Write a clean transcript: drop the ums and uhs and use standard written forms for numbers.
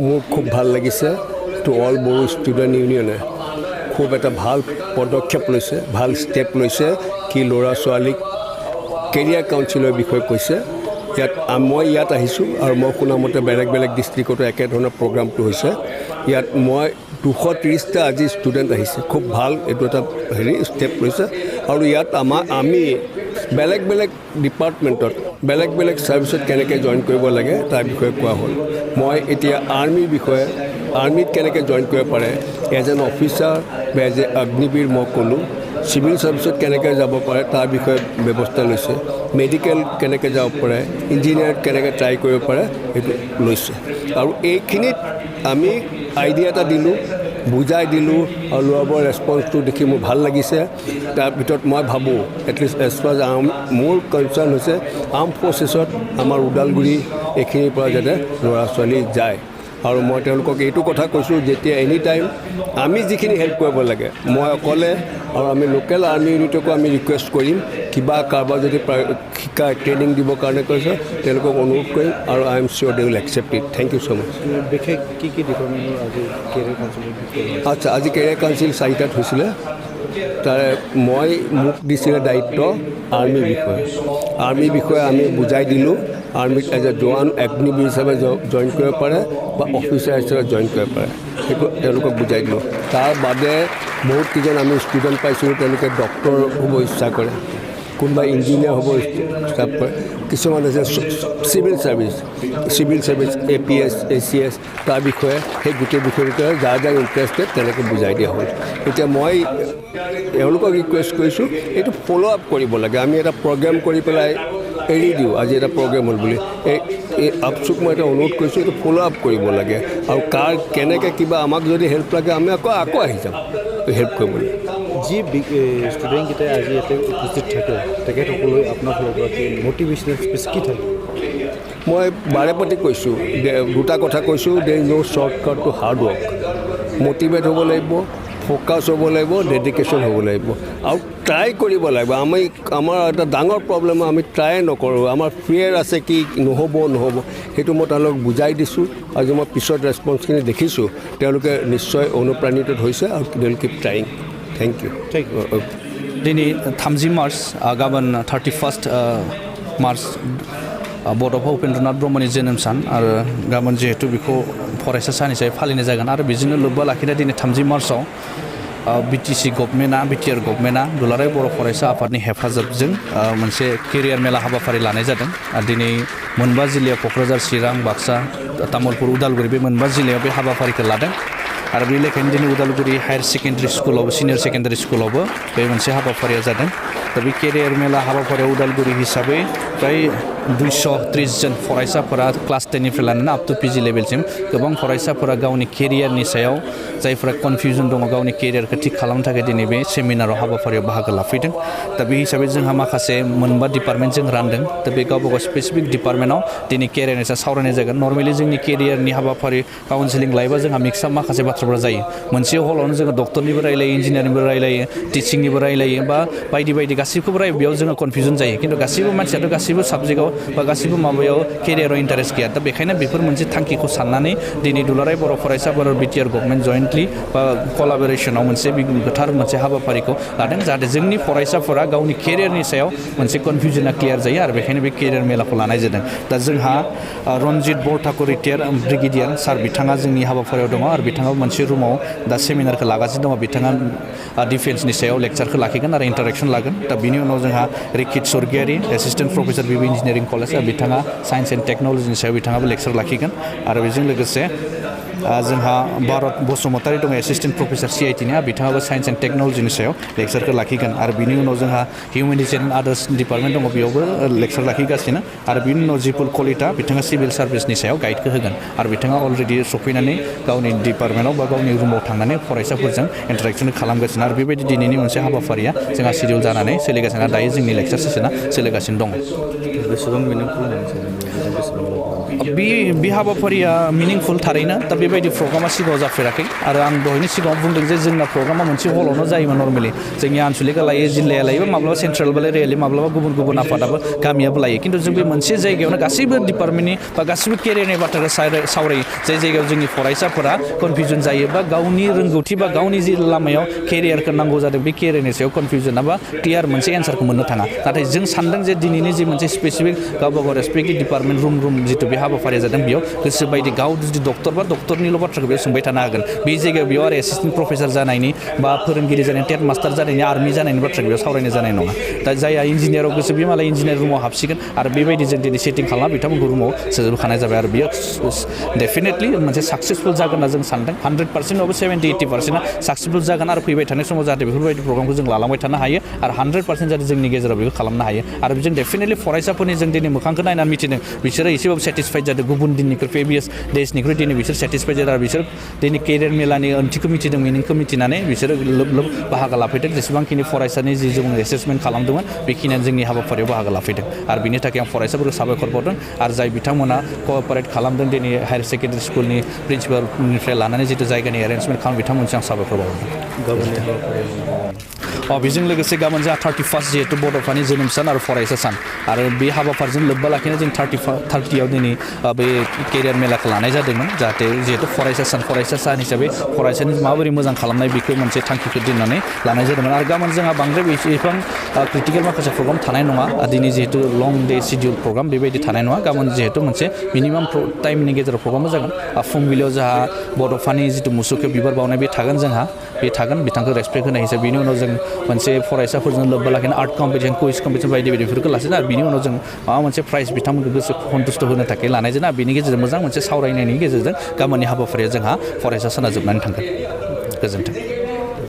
মোৰ খুব ভাল লাগিছে টু অল বড়ো ষ্টুডেণ্ট ইউনিয়নে খুব এটা ভাল পদক্ষেপ লৈছে ভাল ষ্টেপ লৈছে কি ল'ৰা ছোৱালীক কেৰিয়াৰ কাউন্সিলৰ বিষয়ে কৈছে মই ইয়াত আহিছোঁ আৰু মই শুনামতে বেলেগ বেলেগ ডিষ্ট্ৰিক্টতো একেধৰণৰ প্ৰগ্ৰামটো হৈছে ইয়াত মই 230টা আজি ষ্টুডেণ্ট আহিছে খুব ভাল এইটো এটা ষ্টেপ লৈছে আৰু ইয়াত আমি বেলেগ বেলেগ ডিপাৰ্টমেণ্টত বেলেগ বেলেগ ছাৰ্ভিচত কেনেকৈ জইন কৰিব লাগে তাৰ বিষয়ে কোৱা হ'ল মই এতিয়া আৰ্মিৰ বিষয়ে আৰ্মিত কেনেকৈ জইন কৰিব পাৰে এজ এন অফিচাৰ বা এজ এ অগ্নিবীৰ মই ক'লোঁ চিভিল ছাৰ্ভিচত কেনেকৈ যাব পাৰে তাৰ বিষয়ে ব্যৱস্থা লৈছে মেডিকেল কেনেকৈ যাব পাৰে ইঞ্জিনিয়াৰত কেনেকৈ ট্ৰাই কৰিব পাৰে সেইটো লৈছে আৰু এইখিনিত আমি আইডিয়া এটা দিলোঁ বুজাই দিলোঁ আৰু ল'ৰাবোৰৰ ৰেছপন্সটো দেখি মোৰ ভাল লাগিছে তাৰ ভিতৰত মই ভাবোঁ এটলিষ্ট এজ ফাৰ মোৰ কনচাৰ্ণ হৈছে আৰ্ম ফ'ৰ্চেছত আমাৰ ওদালগুৰি এইখিনিৰ পৰা যাতে ল'ৰা ছোৱালী যায় আৰু মই তেওঁলোকক এইটো কথা কৈছোঁ যেতিয়া এনি টাইম আমি যিখিনি হেল্প কৰিব লাগে মই অকলে আৰু আমি লোকেল আৰ্মি ইউনিটকো আমি ৰিকুৱেষ্ট কৰিম কিবা কাৰোবাৰ যদি শিকা ট্ৰেইনিং দিবৰ কাৰণে কৈছে তেওঁলোকক অনুৰোধ কৰিম আৰু I am sure they will accept it thank you so' much বিশেষ কি ডিপাৰ্টমেণ্টৰ আজি কেৰিয়াৰ কাউন্সিল আচ্ছা আজি কেৰিয়াৰ কাউন্সিল 4টাত হৈছিলে তাৰে মোক দিছিলে দায়িত্ব আৰ্মিৰ বিষয়ে আমি বুজাই দিলোঁ আৰ্মিত এজ এ জোৱান অগ্নিবীৰ হিচাপে জইন কৰিব পাৰে বা অফিচাৰ হিচাপে জইন কৰিব পাৰে সেইটো তেওঁলোকক বুজাই দিলোঁ তাৰ বাদে বহুত কেইজন আমি ষ্টুডেণ্ট পাইছিলোঁ তেওঁলোকে ডক্টৰ হ'ব ইচ্ছা কৰে কোনোবা ইঞ্জিনিয়াৰ হ'ব ইচ্ছা কৰে কিছুমান আছে চিভিল ছাৰ্ভিচ APS ACS তাৰ বিষয়ে সেই গোটেই বিষয়টোৰ যাৰ যাৰ ইণ্টাৰেষ্টেড তেনেকৈ বুজাই দিয়া হ'ল এতিয়া মই এওঁলোকক ৰিকুৱেষ্ট কৰিছোঁ এইটো ফ'ল' আপ কৰিব লাগে আমি এটা প্ৰগ্ৰেম কৰি পেলাই এৰি দিওঁ আজি এটা প্ৰগ্ৰেম হ'ল বুলি এই আপচুক মই এটা অনুৰোধ কৰিছোঁ এইটো ফ'ল' আপ কৰিব লাগে আৰু কেনেকৈ কিবা আমাক যদি হেল্প লাগে আমি আকৌ আহি যাম হেল্প কৰিবলৈ যি ষ্টুডেণ্টকেইটাই আজি ইয়াতে উপস্থিত থাকে তেখেতসকলে আপোনাৰ ফালৰ পৰা কি মটিভেশ্যনেল স্পীচ কি থাকে মই বাৰে প্ৰতি কৈছোঁ দুটা কথা কৈছোঁ there is no' shortcut to hard work motivate হ'ব লাগিব ফ'কাছ হ'ব লাগিব ডেডিকেশ্যন হ'ব লাগিব আৰু ট্ৰাই কৰিব লাগিব আমাৰ এটা ডাঙৰ প্ৰব্লেম আমি ট্ৰাই নকৰোঁ আমাৰ ফিয়াৰ আছে কি নহ'ব সেইটো মই তেওঁলোকক বুজাই দিছোঁ আজি মই পিছত ৰেছপন্সখিনি দেখিছোঁ তেওঁলোকে নিশ্চয় অনুপ্ৰাণিত হৈছে আৰু they will keep trying thank you दिनै 30 मार्च गाबोन 31 मार्च बड'फा उपेन्द्रनाथ ब्रह्मनि जोनोम सान आरो गाबोन जिहेतु बेखौ फरायसा सान हिसाबै फालिनाय जागोन आरो बेजोंनो लोब्बा लाखिना दिनै 30 मार्चआव BTC गभर्नमेन्टआ BTR गभर्नमेन्टआ दुलाराय बर' फरायसा आफादनि हेफाजाबजों मोनसे केरियार मेला हाबाफारि लानाय जादों आरो दिनै मोनबा जिल्लायाव क'क्राझार चिरां बाक्सा तामुलपुर उदालगुरि बे मोनबा जिल्लायाव बे हाबाफारिखौ लादों आरो बे लेखायनो दिनै उदालगुरि हायार सेकेन्डारि स्कुलावबो सिनियर सेकेन्डारि स्कुलावबो बे मोनसे हाबाफारिया जादों दा बे केरियार मेला हाबाफारियाव उदालगुरि हिसाबै फ्राय 230 जन फरायसाफोरा क्लास 10 निफ्राय लानानै आप टु PG लेभेलसिम गोबां फरायसाफोरा गावनि केरियारनि सायाव जायफोरा कनफिउजन दङ गावनि केरियारखौ थिक खालामनो थाखाय दिनै बे सेमिनाराव हाबाफारियाव बाहागो लाफैदों दा बे हिसाबै जोंहा माखासे मोनबा डिपार्टमेन्टजों रानदों दा बे गावबा गाव स्पेसिफिक डिपार्टमेन्टआव दिनै केरियारनि सायाव सावरायनाय जागोन नर्मेलि जोंनि केरियारनि हाबाफारि काउन्सिलिं लायोबा जोंहा मिक्सआप माखासे बाथ्राफोरा जायो मोनसे हलावनो जोङो डक्टरनिबो रायलायो इन्जिनियारिंबो रायलायो टिचिंनिबो रायलायो बा बायदि बायदि गासैखौबो रायो बेयाव जोङो कनफिउजन जायो खिन्थु गासैबो मानसियाथ' गासैबो साबजेक्टआव बा गासैबो माबायाव केरियाराव इन्टारेस्ट गैया दा बेखायनो बेफोर मोनसे थांखिखौ साननानै दिनै दुलाराय बर' फरायसाफोर BTR गभर्नमेन्ट जयेन्टलि बा कलाबरेसनाव मोनसे गोथार मोनसे हाबाफारिखौ लादों जाहाथे जोंनि फरायसाफोरा गावनि केरियारनि सायाव मोनसे कनफिउजना क्लियार जायो आरो बेखायनो बे केरियार मेलाखौ लानाय जादों दा जोंहा रनजित बरठाकुर रिटायार ब्रिगेडियार सार बिथाङा जोंनि हाबाफारियाव दङ आरो बिथाङा मोनसे रुमाव दा सेमिनारखौ लागासिनो दङ बिथाङा डिफेन्सनि सायाव लेक्चारखौ लाखिगोन आरो इन्टारेक्सन लागोन दा बिनि उनाव जोंहा रिकित स्वर्गियारि assistant professor BB engineering college बिथाङा साइन्स एन्ड टेक्न'लजिनि सायाव बिथाङाबो लेक्चार लाखिगोन आरो बेजों लोगोसे जोंहा भारत बसुमतारी दङ एसिस्टेन्ट प्रफेसर CIT नि बिथाङाबो साइन्स एन्ड टेक्न'लजिनि सायाव लेक्चारखौ लाखिगोन आरो बिनि उनाव जोंहा हिउमेनिटिस एन्ड आदार्स डिपार्टमेन्ट दङ बेयावबो लेक्चार लाखिगासिनो आरो बिनि उनाव जिपुल कलिता बिथाङा सिभिल सार्भिसनि सायाव गाइडखौ होगोन आरो बिथाङा अलरेडि सफैनानै गावनि डिपार्टमेन्टआव बा गावनि रुमाव थांनानै फरायसाफोरजों इन्टारेक्सन खालामगासिनो आरो बेबायदि दिनैनि मोनसे हाबाफारिया जोंहा सिडिउल जानानै सोलिगासिनो दायो जोंनि लेक्चार सेसना सोलिगासिनो दङ बेसेबां मिनिंफुल होननानै सानो बे हाबाफारिया मिनिंफुल थारैनो दा बेबायदि प्रग्रामा सिगाङाव जाफेराखै आरो आं दहायनि सिगाङाव बुंदों जे जोंना प्रग्रामा मोनसे हलावनो जायोमोन नर्मेलि जोंनि आनसलिकआ लायो जिल्लाया लायो माब्लाबा सेन्ट्रेलबो लायो माब्लाबा गुबुन आफादाबो गामियाबो लायो खिन्थु जों बे मोनसे जायगायावनो गासैबो डिपार्टमेन्टनि बा गासैबो केरियारनि बाथ्राखौ सावरायो जाय जायगायाव जोंनि फरायसाफोरा कनफिउजन जायो बा गावनि रोंगौथि बा गावनि जि लामायाव केरियारखौ नांगौ जादों बे केरियारनि सायाव कनफिउजन बा क्लियार मोनसे एन्सारखौ मोननो थाङा नाथाय जों सानदों जे दिनैनि जि मोनसे स्पेसिफिक गावबा गाव रेसपेक्टिभ डिपार्टमेन्ट रुम जिथु बे हाबाफारिया जादों बेयाव गोसो बायदि गाव जुदि डक्टर बा डक्टरनिल' बाथ्राखौ बेयाव सोंबाय थानो हागोन बे जायगायाव बेयाव आरो एसिस्टेन्ट प्रफेसर जानायनि बा फोरोंगिरि जानायनि टेट मास्टार जानायनि आर्मि जानायनि बाथ्राखौ बेयाव सावरायनाय जानाय नङा दा जायहा इन्जिनियाराव गोसो बे मालाय इन्जिनियार रुमाव हाबसिगोन आरो बेबायदि जों दिनै सेटिं खालामना बिथांमोनखौ रुमाव सोजोबखानाय जाबाय आरो बेयो डेफिनेटलि मोनसे साक्सेसफुल जागोन होनना जों सानदों 100%आवबो 70-80%आ साक्सेसफुल जागोन आरो फैबाय थानाय समाव जाहाथे बेफोरबायदि प्रग्रामखौ जों लालांबाय थानो हायो आरो 100% जाहाथे जोंनि गेजेराव बेखौ खालामनो हायो आरो जों डेफिनेटलि फरायसाफोरनि जों दिनै मोखांखौ नायनानै मिथिदों बिसोरो एसेबाबो सेटिसफाइड जादों गुबुन दिननिख्रुइ प्रिभियास डेजनिख्रुइ दिनै बिसोर सेटिसफाइड जादों आरो बिसोर दिनै केरियार मेलानि ओंथिखौ मिथिदों मिनिंखौ मिथिनानै बिसोरो लोब बाहागो लाफैदों जेसेबांखिनि फरायसानि जि जों एसेसमेन्ट खालामदोंमोन बेखिनियानो जोंनि हाबाफारियाव बाहागो लाफैदों आरो बिनि थाखाय आं फरायसाफोरखौ साबायखर बावदों आरो जाय बिथांमोना कअपारेट खालामदों दिनै हायार सेकेन्डारि स्कुलनि प्रिन्सिपालनिफ्राय लानानै जिथु जायगानि एरेन्जमेन्ट खालामो बिथांमोनजों आं साबायखर बावदों गाबोननि हाबाफारियाव बेजों लोगोसे गाबोन जोंहा 31 जिहेतु बड'फानि जोनोम सान आरो फरायसा सान आरो बे हाबाफारिजों लोब्बा लाखिना जों 30आव दिनै बे केरियार मेलाखौ लानाय जादोंमोन जाहाथे जिहेतु फरायसा सान हिसाबै फरायसानि माबोरै मोजां खालामनाय बेखौ मोनसे थांखिखौ दोननानै लानाय जादोंमोन आरो गाबोन जोंहा बांद्राय बेसेबां क्रिटिकेल माखासे प्रग्राम थानाय नङा दिनै जिहेतु लं डे सिडिउल प्रग्राम बेबायदि थानाय नङा गाबोन जिहेतु मोनसे मिनिमाम टाइमनि गेजेराव प्रग्रामा जागोन फुंबिलियाव जोंहा बड'फानि जिथु मुसुखा बिबार बावनाय बे थागोन बिथांखौ रेसपेक्ट होनाय हिसाबै बिनि उनाव जों मोनसे फरायसाफोरजों लोब्बा लाखिना आर्ट कम्पिटिसन कुइज कम्पिटिसन बायदि बायदिफोरखौ लासिनो आरो बिनि उनाव जों माबा मोनसे प्राइज बिथांमोनखौ गोसो सन्तुष्ट होनो थाखाय लानाय जादों आरो बिनि गेजेरजों मोजां मोनसे सावरायनायनि गेजेरजों गाबोननि हाबाफारिया जोंहा फरायसा साना जोबनानै थांगोन गोजोन्थों